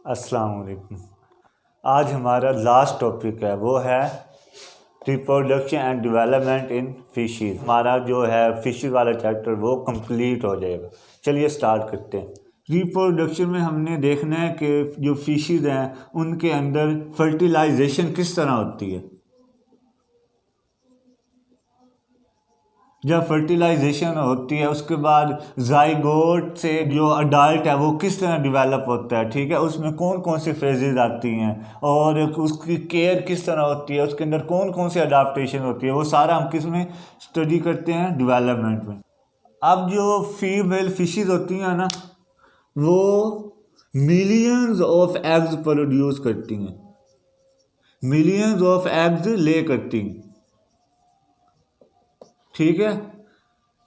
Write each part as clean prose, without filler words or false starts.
अस्सलाम वालेकुम। आज हमारा लास्ट टॉपिक है वो है reproduction and development in fishes. हमारा जो है फिशेस वाला चैप्टर वो कंप्लीट हो जाएगा। चलिए स्टार्ट करते हैं। रिप्रोडक्शन में हमने देखना है कि जो फिशेस हैं उनके अंदर फर्टिलाइजेशन किस तरह होती है। जब फर्टिलाइजेशन होती है उसके बाद जाइगोट से जो अडल्ट है वो किस तरह डेवलप होता है, ठीक है। उसमें कौन कौन सी फेजेज आती हैं और उसकी केयर किस तरह होती है, उसके अंदर कौन कौन सी अडाप्टेशन होती है, वो सारा हम किस में स्टडी करते हैं, डेवलपमेंट में। अब जो फीमेल फिशेज होती हैं ना वो मिलियंस ऑफ एग्स प्रोड्यूस करती हैं, मिलियंस ऑफ एग्स ले करती हैं, ठीक है।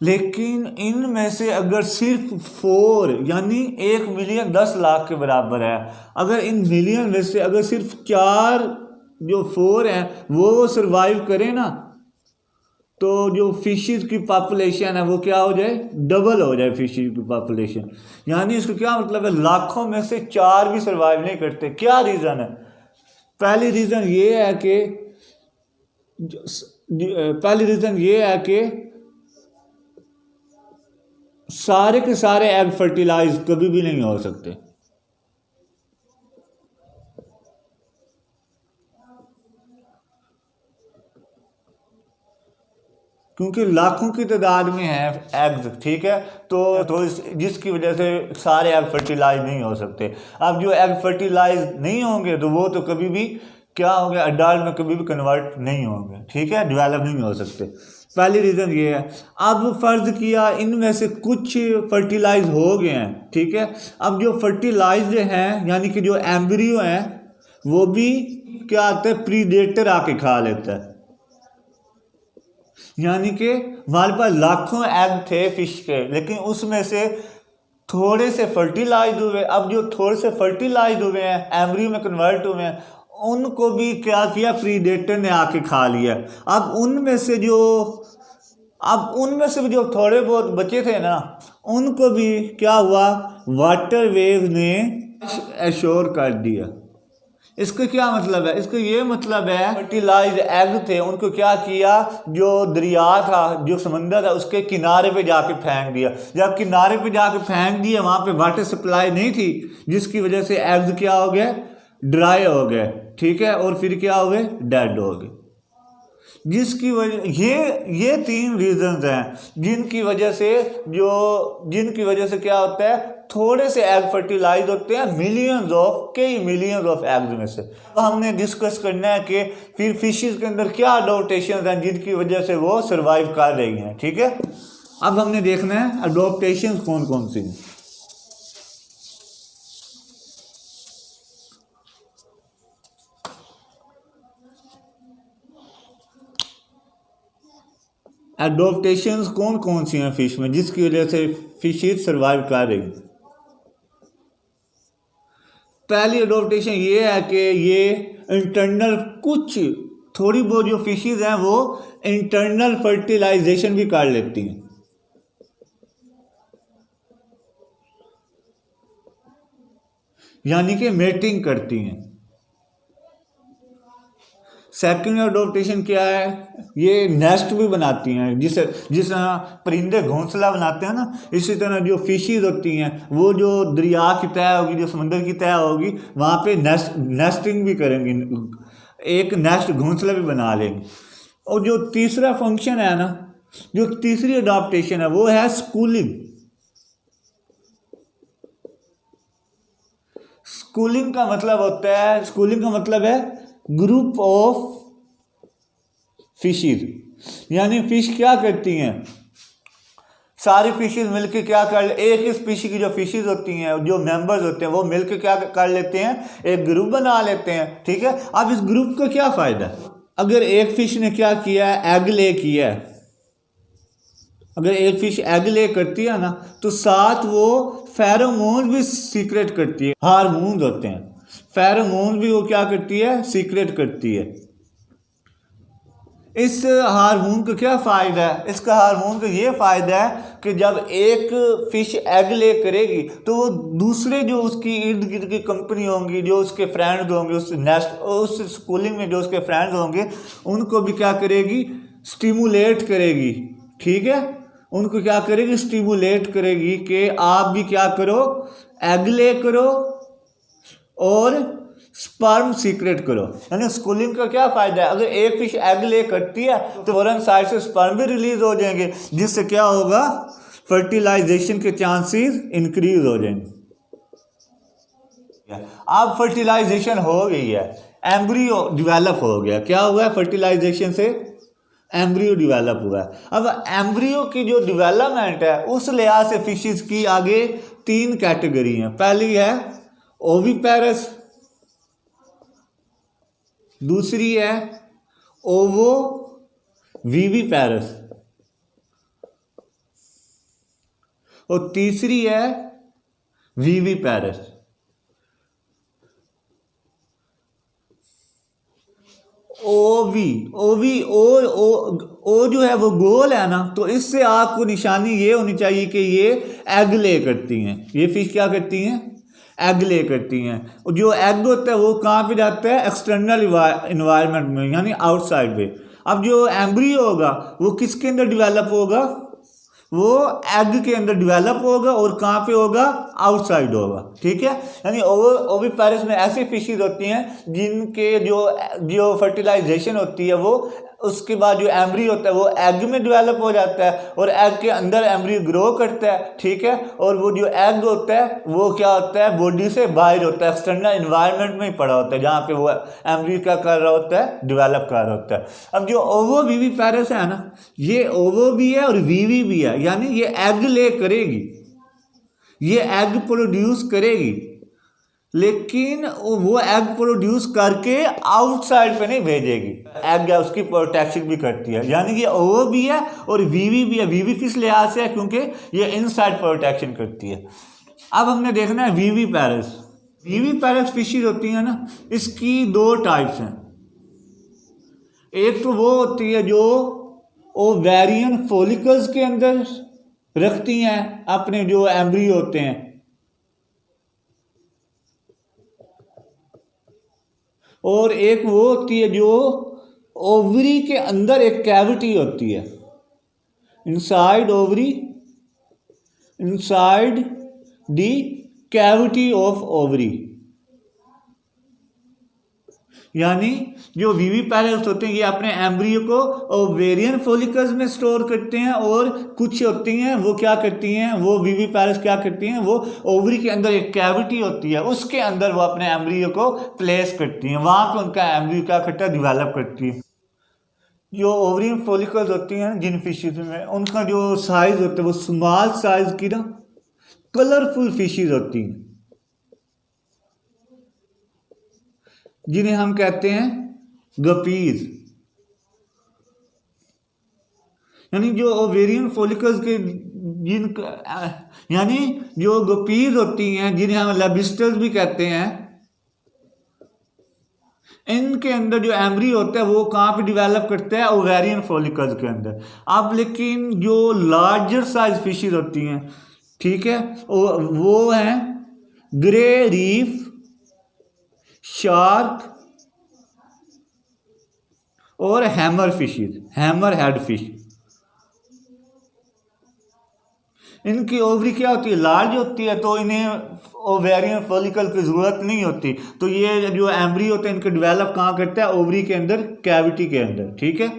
लेकिन इनमें से अगर सिर्फ 4 यानी 1 मिलियन 10 लाख के बराबर है, अगर इन मिलियन में से अगर सिर्फ 4 जो 4 हैं वो सरवाइव करें ना तो जो फिशेस की पॉपुलेशन है वो क्या हो जाए, डबल हो जाए फिशेस की पॉपुलेशन। यानी इसका क्या मतलब है, लाखों में से 4 भी सरवाइव नहीं करते। क्या रीज़न है? पहली रीज़न ये है कि सारे के सारे एग फर्टिलाइज कभी भी नहीं हो सकते, क्योंकि लाखों की तादाद में है एग्स, ठीक है। तो जिसकी वजह से सारे एग फर्टिलाइज नहीं हो सकते। अब जो एग फर्टिलाइज नहीं होंगे तो वो तो कभी भी क्या होंगे, अडल्ट में कभी भी कन्वर्ट नहीं होंगे, ठीक है, डेवलप नहीं हो सकते। पहली रीज़न ये है। अब फर्ज किया इनमें से कुछ फर्टिलाइज हो गए हैं, ठीक है। अब जो फर्टिलाइज्ड हैं यानी कि जो एम्ब्रियो हैं वो भी क्या आता है, प्रीडेटर आके खा लेता है। यानी कि हमारे पास लाखों एग थे फिश के, लेकिन उसमें से थोड़े से फर्टिलाइज हुए। अब जो थोड़े से फर्टिलाइज हुए हैं, एम्ब्रियो में कन्वर्ट हुए हैं, उनको भी क्या किया, प्रीडेटर ने आके खा लिया। अब उनमें से भी जो थोड़े बहुत बचे थे ना उनको भी क्या हुआ, वाटर वेव ने एश्योर कर दिया। इसका क्या मतलब है? इसका ये मतलब है फर्टिलाइज एग थे उनको क्या किया, जो दरिया था, जो समंदर था, उसके किनारे पे जाके फेंक दिया। जब किनारे पे जाके फेंक दिया वहाँ पे वाटर सप्लाई नहीं थी, जिसकी वजह से एग्स क्या हो गए, ड्राई हो गए, ठीक है, और फिर क्या हो गए, डेड हो गए। जिसकी वजह ये 3 रीजंस हैं जिनकी वजह से क्या होता है, थोड़े से एग फर्टिलाइज होते हैं कई मिलियंस ऑफ एग्स में से। तो हमने डिस्कस करना है कि फिर फिशेस के अंदर क्या अडोप्टेशन हैं जिनकी वजह से वो सरवाइव कर रही हैं, ठीक है। अब हमने देखना है अडोप्टेशन कौन कौन सी हैं। एडोप्टेशंस कौन कौन सी हैं फिश में जिसकी वजह से फिशेज सरवाइव कर रही हैं। पहली एडोप्टेशन ये है कि ये इंटरनल, कुछ थोड़ी बहुत जो फिशेज हैं वो इंटरनल फर्टिलाइजेशन भी कर लेती हैं। यानी कि मेटिंग करती हैं। सेकेंड एडोप्टेशन क्या है, ये नेस्ट भी बनाती हैं। जिस तरह परिंदे घोंसला बनाते हैं ना, इसी तरह जो फिशेज होती हैं वो जो दरिया की तह होगी, जो समंदर की तह होगी, वहाँ पे नेस्टिंग भी करेंगी, एक नेस्ट घोंसला भी बना लेंगी। और जो तीसरा फंक्शन है ना, जो तीसरी एडोप्टेशन है वो है स्कूलिंग। स्कूलिंग का मतलब है ग्रुप ऑफ फिशेज। यानी फिश क्या करती हैं, सारी फिशेज मिलकर क्या कर, एक स्पीशीज की जो फिशेज होती हैं, जो मेंबर्स होते हैं, वो मिलकर क्या कर लेते हैं, एक ग्रुप बना लेते हैं, ठीक है। अब इस ग्रुप का क्या फायदा, अगर एक फिश ने क्या किया है, एग ले किया है, अगर एक फिश एग ले करती है ना तो साथ वो फेरोमोन भी सीक्रेट करती है। हार्मोन्स होते हैं, फेरोमोन भी वो क्या करती है, सीक्रेट करती है। इस हार्मोन का क्या फ़ायदा है? इसका हार्मोन का ये फ़ायदा है कि जब एक फ़िश एग ले करेगी तो वो दूसरे जो उसकी इर्द गिर्द की कंपनी होंगी, जो उसके फ्रेंड्स होंगे, उस नेस्ट उस स्कूलिंग में जो उसके फ्रेंड्स होंगे, उनको भी क्या करेगी? स्टिमुलेट करेगी। ठीक है, उनको क्या करेगी? स्टिमुलेट करेगी कि आप भी क्या करो? एग ले करो और स्पर्म सीक्रेट करो। यानी स्कूलिंग का क्या फायदा है? अगर एक फिश एग ले करती है तो फौरन साइड से स्पर्म भी रिलीज हो जाएंगे, जिससे क्या होगा? फर्टिलाइजेशन के चांसेस इंक्रीज हो जाएंगे। अब फर्टिलाइजेशन हो गई है, एम्ब्रियो डेवलप हो गया। क्या हुआ है? फर्टिलाइजेशन से एम्ब्रियो डेवलप हुआ है। अब एम्ब्रियो की जो डेवलपमेंट है उस लिहाज से फिशेस की आगे 3 कैटेगरी हैं। पहली है ओविपेरस, दूसरी है ओवो विविपेरस और तीसरी है विविपेरस। ओवी ओवी ओ जो है वो गोल है ना, तो इससे आपको निशानी ये होनी चाहिए कि ये एग ले करती हैं। ये फिश क्या करती हैं? एग ले करती हैं। और जो एग होता है वो कहाँ पे जाता है? एक्सटर्नल इन्वायरमेंट में, यानी आउटसाइड पे। अब जो एम्ब्रियो होगा वो किसके अंदर डेवलप होगा? वो एग के अंदर डेवलप होगा और कहाँ पे होगा? आउटसाइड होगा। ठीक है, यानी ओविपेरस में ऐसी फिशेज होती हैं जिनके जो फर्टिलाइजेशन होती है वो उसके बाद जो एम्ब्रियो होता है वो एग में डेवलप हो जाता है और एग के अंदर एम्ब्रियो ग्रो करता है। ठीक है, और वो जो एग होता है वो क्या होता है? बॉडी से बाहर होता है, एक्सटर्नल इन्वायरमेंट में ही पड़ा होता है, जहाँ पे वो एम्ब्रियो क्या कर रहा होता है? डेवलप कर रहा होता है। अब जो ओवो विविपेरस है ना, ये ओवो भी है और वीवी भी है, यानी ये एग ले करेगी, ये एग प्रोड्यूस करेगी, लेकिन वो एग प्रोड्यूस करके आउटसाइड पे नहीं भेजेगी। एग है उसकी प्रोटेक्शन भी करती है, यानी कि ओवो भी है और वीवी भी है। वीवी किस लिहाज से है? क्योंकि ये इनसाइड प्रोटेक्शन करती है। अब हमने देखना है वीवी पैरस। वीवी पैरस फिशेज होती हैं ना, इसकी 2 टाइप्स हैं। एक तो वो होती है जो ओवेरियन फॉलिकल्स के अंदर रखती हैं अपने जो एम्ब्रियो होते हैं, और एक वो होती है जो ओवरी के अंदर एक कैविटी होती है, inside ovary, inside the cavity of ovary. यानी जो विविपेरस होते हैं ये अपने एम्ब्रियो को ओवेरियन फॉलिकल्स में स्टोर करते हैं, और कुछ होती हैं वो क्या करती हैं? वो विविपेरस क्या करती हैं? वो ओवरी के अंदर एक कैविटी होती है, उसके अंदर वो अपने एम्ब्रियो को प्लेस करती हैं, वहाँ पे उनका एम्ब्रियो क्या करता है? डेवलप करती है। जो ओवरियन फॉलिकल्स होती हैं जिन फिशेज में, उनका जो साइज होता है वो स्मॉल साइज की ना कलरफुल फिशेज होती हैं, जिन्हें हम कहते हैं गपीज। यानी जो ओवेरियन फॉलिकल्स के यानी जो गपीज होती हैं जिन्हें हम लेबिस्टर्स भी कहते हैं, इनके अंदर जो एम्ब्रियो होता है वो कहाँ पे डेवलप करता है? ओवेरियन फॉलिकल्स के अंदर। अब लेकिन जो लार्जर साइज फिशेज होती हैं, ठीक है, वो हैं ग्रे रीफ, शार्क और hammer fishes, hammer head fish. इनकी ओवरी क्या होती है? लार्ज होती है, तो इन्हें ओवेरियन फॉलिकल की ज़रूरत नहीं होती। तो ये जो एम्ब्रियो होते हैं इनके डेवलप कहाँ करता है? ओवरी के अंदर, कैविटी के अंदर। ठीक है,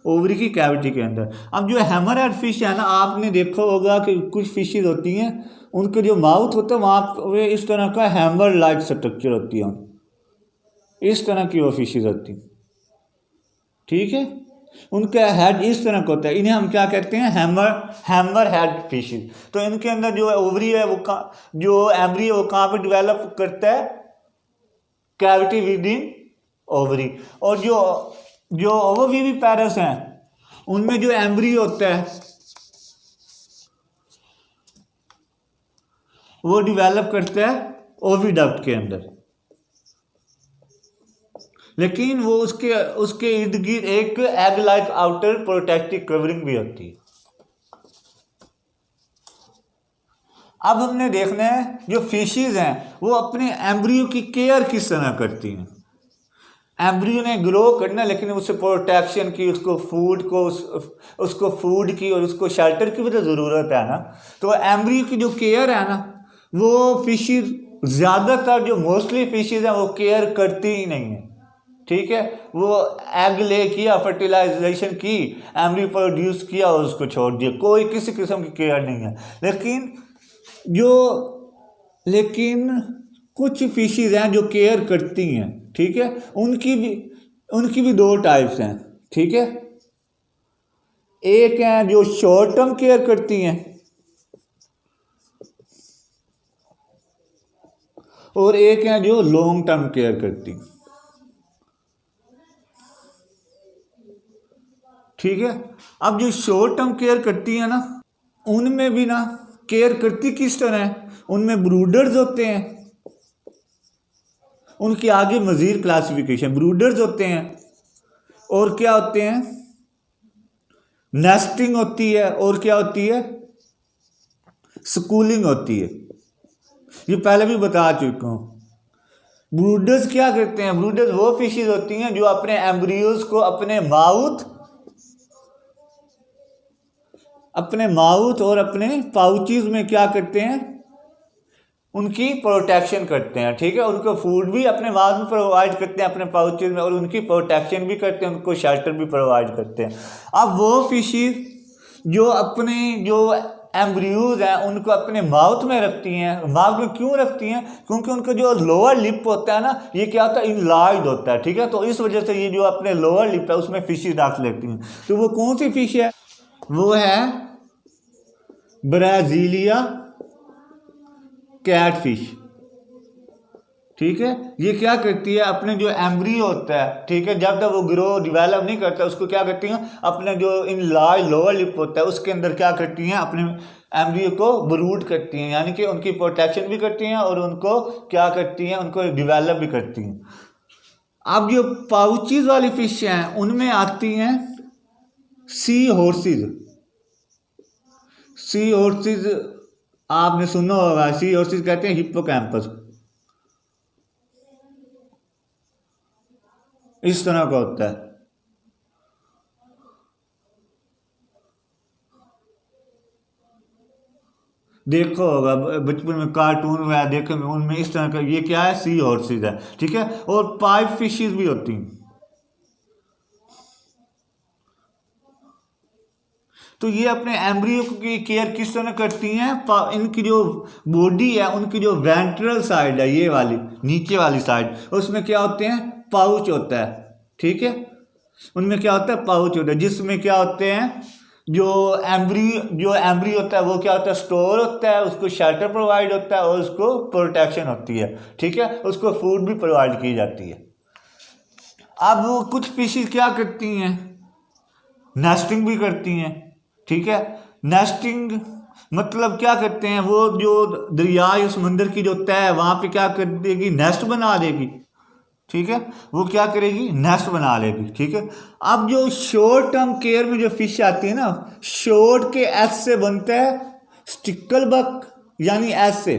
ओवरी की कैविटी के अंदर। अब जो हैमरहेड फिश है ना, आपने देखा होगा कि कुछ फिशेज होती हैं उनके जो माउथ होता है वहाँ पे इस तरह का हैमर लाइक स्ट्रक्चर होती है, इस तरह की वो फिशेज होती हैं। ठीक है, उनका हेड इस तरह का होता है, इन्हें हम क्या कहते हैं? Hammer head fishes. तो इनके अंदर जो ओवरी है वो जो एम्ब्रियो वो कहाँ पे डेवलप करता है? Cavity with in ovary. और जो ओविविपेरस हैं उनमें जो एम्ब्रियो होता है वो डेवलप करता है ओविडक्ट के अंदर। लेकिन वो उसके उसके इर्द गिर्द एक egg like outer protective covering भी होती है। अब हमने देखना है जो फिशेज हैं वो अपने एम्ब्रियो की केयर किस तरह करती हैं। एम्ब्रियो ने ग्रो करना, लेकिन उसे प्रोटेक्शन की, उसको फूड को उसको फूड की और उसको शेल्टर की भी तो ज़रूरत है ना। तो एम्ब्रियो की जो केयर है ना, वो फिशेज ज़्यादातर जो मोस्टली फिशेज हैं वो केयर करती ही नहीं है। ठीक है, वो एग ले किया, फर्टिलाइजेशन की, एम्ब्रियो प्रोड्यूस किया और उसको छोड़ दिया, कोई किसी किस्म की केयर नहीं है। लेकिन कुछ फिशेज हैं जो केयर करती हैं। ठीक है, उनकी भी दो टाइप्स हैं। ठीक है, एक है जो शॉर्ट टर्म केयर करती हैं और एक है जो लॉन्ग टर्म केयर करती हैं। ठीक है, अब जो शॉर्ट टर्म केयर करती है ना, उनमें भी ना केयर करती किस तरह है, उनमें ब्रूडर्स होते हैं। उनकी आगे मजीद क्लासिफिकेशन, ब्रूडर्स होते हैं और क्या होते हैं, नेस्टिंग होती है और क्या होती है, स्कूलिंग होती है। ये पहले भी बता चुका हूँ। ब्रूडर्स क्या करते हैं, ब्रूडर्स वो फिशेज होती हैं जो अपने एम्ब्रियोज को अपने माउथ और अपने पाउचेस में क्या करते हैं, उनकी प्रोटेक्शन करते हैं। ठीक है, उनको फूड भी अपने माउथ में प्रोवाइड करते हैं अपने पाउचेस में, और उनकी प्रोटेक्शन भी करते हैं, उनको शेल्टर भी प्रोवाइड करते हैं। अब वो फिशेज जो अपने जो एम्ब्रियोज हैं उनको अपने माउथ में रखती हैं। माउथ में क्यों रखती हैं, क्योंकि उनका जो लोअर लिप होता है ना, ये क्या होता है, इनलार्ज होता है। ठीक है, तो इस वजह से ये जो अपने लोअर लिप है उसमें फिशेज रख लेती हैं। तो वो कौन सी फिश है, वो है ब्राजीलिया कैटफिश। ठीक है, ये क्या करती है, अपने जो एम्ब्रियो होता है, ठीक है, जब तक वो ग्रो डेवलप नहीं करता उसको क्या करती हैं, अपने जो इन लार्ज लोअर लिप होता है उसके अंदर क्या करती हैं, अपने एम्ब्रियो को ब्रूड करती हैं, यानी कि उनकी प्रोटेक्शन भी करती हैं और उनको क्या करती हैं, उनको डेवलप भी करती हैं। अब जो पाउचेस वाली फिश हैं उनमें आती हैं सी हॉर्सेज। सी हॉर्सेज आपने सुना होगा, सी हॉर्सेज कहते हैं हिप्पोकैम्पस। इस तरह का होता है, देखो होगा बचपन में कार्टून वगैरह देखे में, उनमें इस तरह का, ये क्या है, सी हॉर्सेज है। ठीक है, और पाइप फिशेज भी होती हैं। तो ये अपने एम्ब्रियो की केयर किस तरह करती हैं, इनकी जो बॉडी है, उनकी जो वेंट्रल साइड है, ये वाली नीचे वाली साइड, उसमें क्या होते हैं, पाउच होता है। ठीक है, उनमें क्या होता है, पाउच होता है, जिसमें क्या होते हैं, जो एम्ब्रियो होता है वो क्या होता है, स्टोर होता है, उसको शेल्टर प्रोवाइड होता है और उसको प्रोटेक्शन होती है। ठीक है, उसको फूड भी प्रोवाइड की जाती है। अब वो कुछ फिशेज क्या करती हैं, नेस्टिंग भी करती हैं। ठीक है, नेस्टिंग मतलब क्या करते हैं, वो जो दरिया या समुद्र की जो तह है वहाँ पे क्या कर देगी, नेस्ट बना देगी। ठीक है, वो क्या करेगी, नेस्ट बना लेगी। ठीक है, अब जो शॉर्ट टर्म केयर में जो फिश आती है ना, शॉर्ट के एस से बनता है स्टिकल बक, यानी एस से,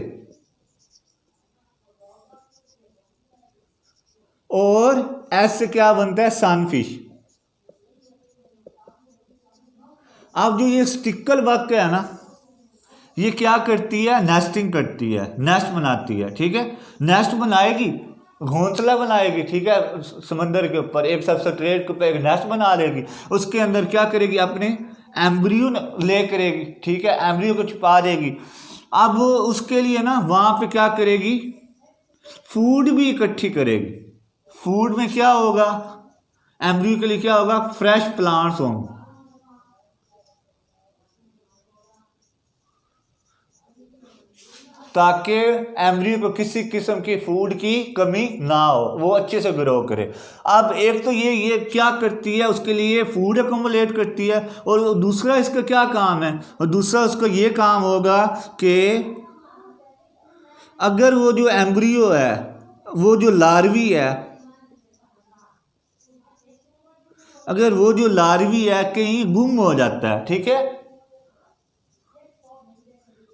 और एस से क्या बनता है, सनफिश। अब जो ये स्टिकल बक है ना, ये क्या करती है, नेस्टिंग करती है, नेस्ट बनाती है। ठीक है, नेस्ट बनाएगी, घोंसला बनाएगी। ठीक है, समंदर के ऊपर एक सबस्ट्रेट के ऊपर एक नेस्ट बना लेगी, उसके अंदर क्या करेगी, अपने एम्ब्रियो ले करेगी। ठीक है, एम्ब्रियो को छुपा देगी। अब वो उसके लिए ना वहाँ पे क्या करेगी, फूड भी इकट्ठी करेगी। फूड में क्या होगा, एम्ब्रियो के लिए क्या होगा, फ्रेश प्लांट्स होंगे, ताकि एम्ब्रियो को किसी किस्म की फूड की कमी ना हो, वो अच्छे से ग्रो करे। अब एक तो ये क्या करती है, उसके लिए फूड अकोमोडेट करती है, और दूसरा इसका क्या काम है, और दूसरा उसका ये काम होगा कि अगर वो जो एम्ब्रियो है, वो जो लार्वी है, अगर वो जो लार्वी है कहीं गुम हो जाता है, ठीक है,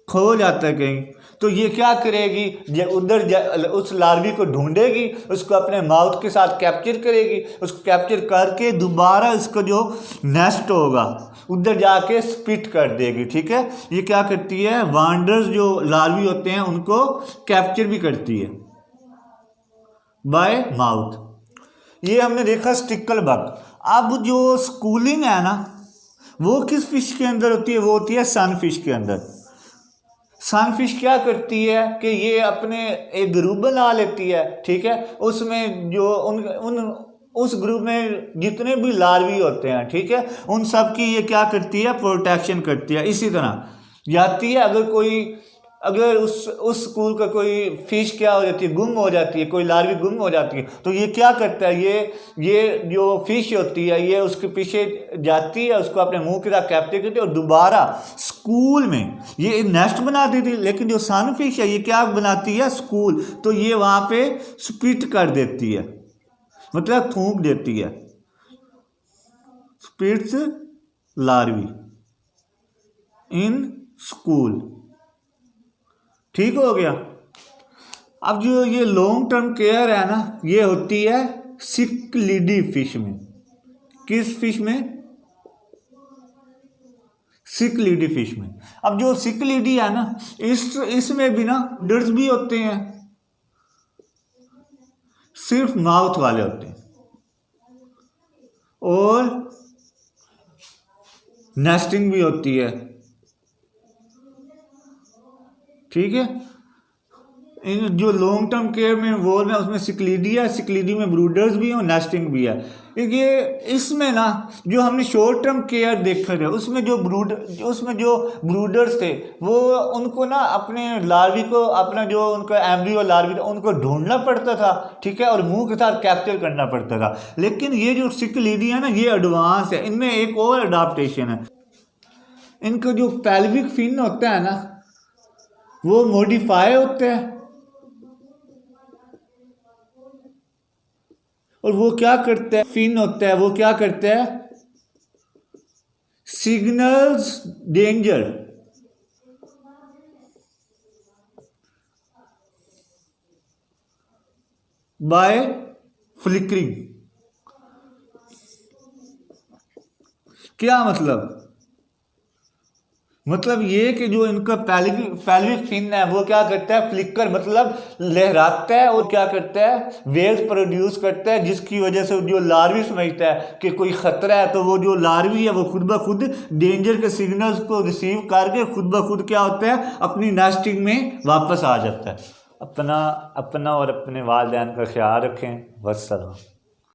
खो जाता है कहीं, तो ये क्या करेगी, उधर उस लार्वी को ढूंढेगी, उसको अपने माउथ के साथ कैप्चर करेगी, उसको कैप्चर करके दोबारा इसका जो नेस्ट होगा उधर जाके स्पिट कर देगी, ठीक है। ये क्या करती है, वांडर्स जो लार्वी होते हैं उनको कैप्चर भी करती है बाय माउथ। ये हमने देखा स्टिकल बग। अब जो स्कूलिंग है ना वो किस फिश के अंदर होती है, वो होती है सनफिश के अंदर। सनफिश क्या करती है कि ये अपने एक ग्रुप बना लेती है, ठीक है, उसमें जो उस ग्रुप में जितने भी लार्वी होते हैं, ठीक है, उन सब की ये क्या करती है, प्रोटेक्शन करती है। इसी तरह जाती है, अगर उस स्कूल का कोई फिश क्या हो जाती है, गुम हो जाती है, कोई लार्वी गुम हो जाती है, तो ये क्या करता है, ये जो फिश होती है ये उसके पीछे जाती है, उसको अपने मुंह के साथ कैप्चर करती है और दोबारा स्कूल में ये नेस्ट बना देती है। लेकिन जो सन फिश है ये क्या बनाती है, स्कूल, तो ये वहाँ पे स्पिट कर देती है, मतलब थूक देती है, स्पिट्स लार्वी इन स्कूल। ठीक हो गया। अब जो ये लॉन्ग टर्म केयर है ना ये होती है सिक्लिडी फिश में। किस फिश में, सिक्लिडी फिश में। अब जो सिक्लिडी है ना इसमें भी ना ब्रूडर्स भी होते हैं, सिर्फ माउथ वाले होते हैं, और नेस्टिंग भी होती है, ठीक है। इन जो लॉन्ग टर्म केयर में इन्वॉल्व है उसमें सिक्लिडी है, सिक्लिडी में ब्रूडर्स भी हैं और नेस्टिंग भी है। ये इसमें ना जो हमने शॉर्ट टर्म केयर देखा है उसमें जो ब्रूडर्स थे वो उनको ना अपने लार्वी को, अपना जो उनका एम्ब्रियो लार्वी था उनको ढूंढना पड़ता था, ठीक है, और मुंह के साथ कैप्चर करना पड़ता था। लेकिन ये जो सिक्लिडी है ना ये एडवांस है, इनमें एक और अडाप्टेशन है, इनका जो पेल्विक फिन होता है ना वो मॉडिफाई होते हैं, और वो क्या करते हैं, फिन होता है वो क्या करते हैं, सिग्नल्स डेंजर बाय फ्लिकरिंग। क्या मतलब ये कि जो इनका पेल्विक फिन है वो क्या करता है, फ्लिकर मतलब लहराता है और क्या करता है, वेव्स प्रोड्यूस करता है, जिसकी वजह से जो लार्वी समझता है कि कोई खतरा है, तो वो जो लार्वी है वो खुद ब खुद डेंजर के सिग्नल्स को रिसीव करके खुद ब खुद क्या होता है, अपनी नेस्टिंग में वापस आ जाता है। अपना और अपने वालिदैन का ख्याल रखें। वस्सलाम।